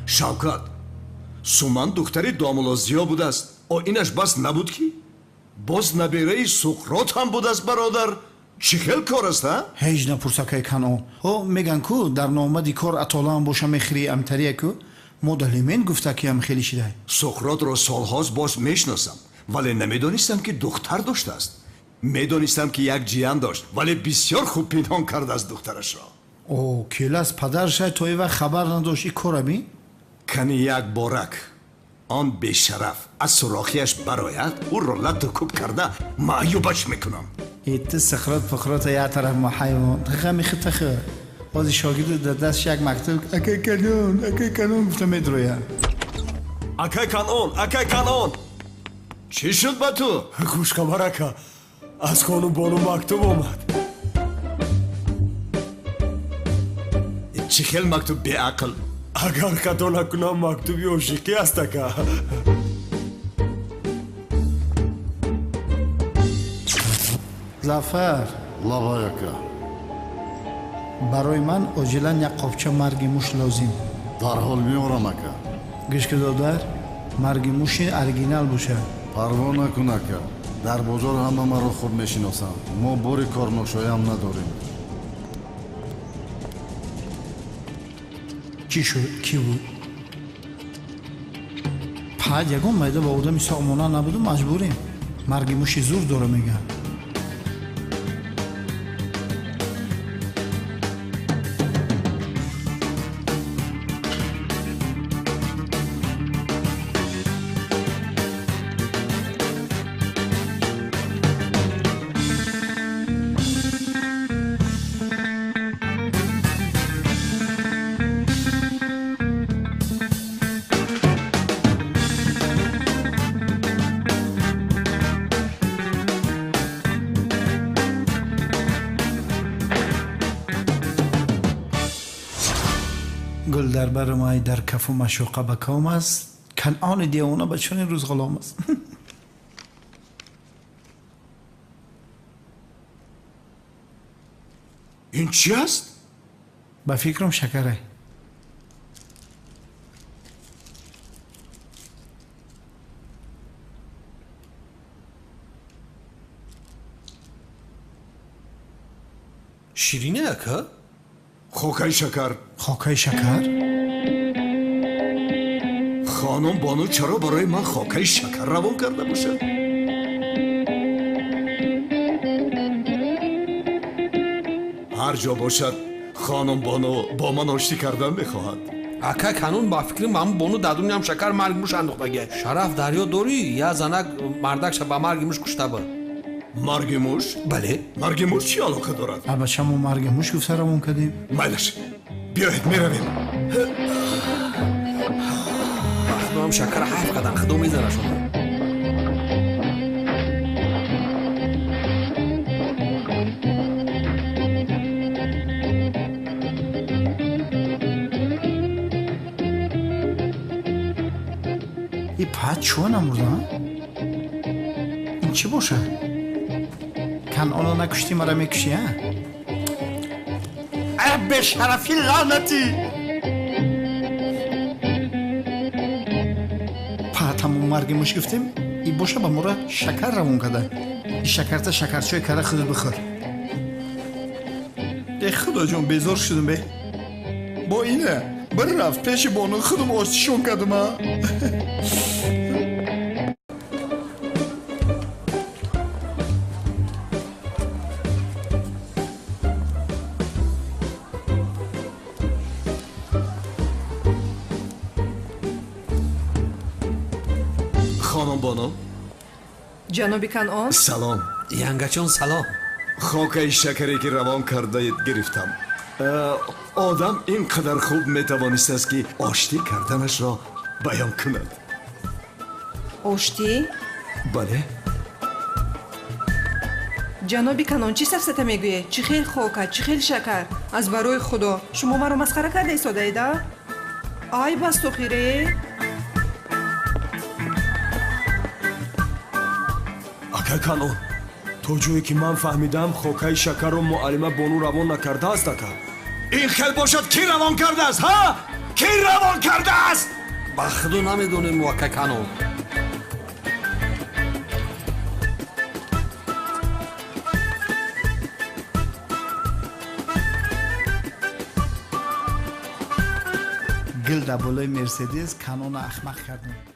шавкат суман духтари домулозиё будааст اینش بس نبود کی؟ باز نبیره سقراط هم بود است برادر چی خیل کار است ها؟ هیچ نپرسکه کنون او میگن کو در نامه کار اطالا هم باشه میخری امتریه کو مدلیمین گفته که هم خیلی شده سقراط را سالهاست باز میشناسم ولی نمیدانستم که دختر داشته است میدانستم که یک جیان داشت ولی بسیار خوب پنهان کرده از دخترش را او کلاس پدرش توی وقت خبر نداشت این کار می؟ کنی یک بارک آن بیشرف از سراخیش برایت او را لطکوب کرده معیوبش میکنم ایت سخرات فخرات یا طرف ما حیوان غمی خطخه بازی شاگرد در دستش یک مکتوب اکی کنون گفته میدرویه اکی کنون چی شد با تو؟ گوش کمر اکا از خانم بانو مکتوب آمد چی خیل مکتوب بی عقل اگر خطا نکنم مکتوبی عاشقی است اکا زفر لابای اکا برای من عاجلا یک قابچه مرگ موش لازم در حال میارم اکا گوش که دادر مرگ موش اورجینال باشه پروا نکن اکا در بازار همه ما رو خوب میشناسم ما باری کار ناشایی هم نداریم چی شد؟ کی بود؟ پاید یکم مایده با آدمی ساخمانه نبود و مجبوریم مرگ موش زور داره میگن گل در بر مای در کف و مشوقه بکام است کنعان دیوانه به چون این روز غلام است این چی است؟ به فکرم شکره شیرینه اکا؟ خوکای شکر خاکای شکر؟ خانم بانو چرا برای من خاکای شکر روان کرده باشد؟ هر جا باشد خانم بانو با من آشتی کردن میخواهد اکا کنون با فکر من بانو دادونی هم شکر مرگ موش انداختگه شرف دریا داری یا زنک مردک شب با مرگ موش کشته با مرگ موش؟ بله مرگ موش چی علاقه دارد؟ البته ما مرگ موش گفته روان کردیم میلش بیایید میرویم خدا هم شکر حیف کردن خدا میزنه شما این پاید چوه نمورده ها؟ این چی باشه؟ کنعانو نکشتی مرا میکشی ها؟ ای به شرفی لعنتی پاید همون مرگ موش گفتیم این باشه با مرا شکر روان کده این شکرتا شکرچوی کره خودت بخور ای خدا جون بیزار شدم به با اینه بر رفت پیش بانو خودم آشتیشون کردم ها خانم بانو جناب کنعان سلام ینگچان سلام خاکای شکری که روان کرده اید گرفتم آدم اینقدر خوب میتوانست است که آشتی کردنش را بیان کند آشتی؟ بله جناب کنعان چی سفسته میگویه؟ چی خیل خاکه چی خیل شکر از برای خدا شما مرا مسخره کرده ایستاده ایده؟ آی بس تو خیره؟ اکا کنون تو جویی که من فهمیدم خاکای شکر رو معلمه بانو روان نکرده است اکا این خیل باشد کی روان کرده است ها؟ کی روان کرده است؟ با خودو نمیدونیم موکه کنون. گل در بالای مرسدس کانون احمق کردم.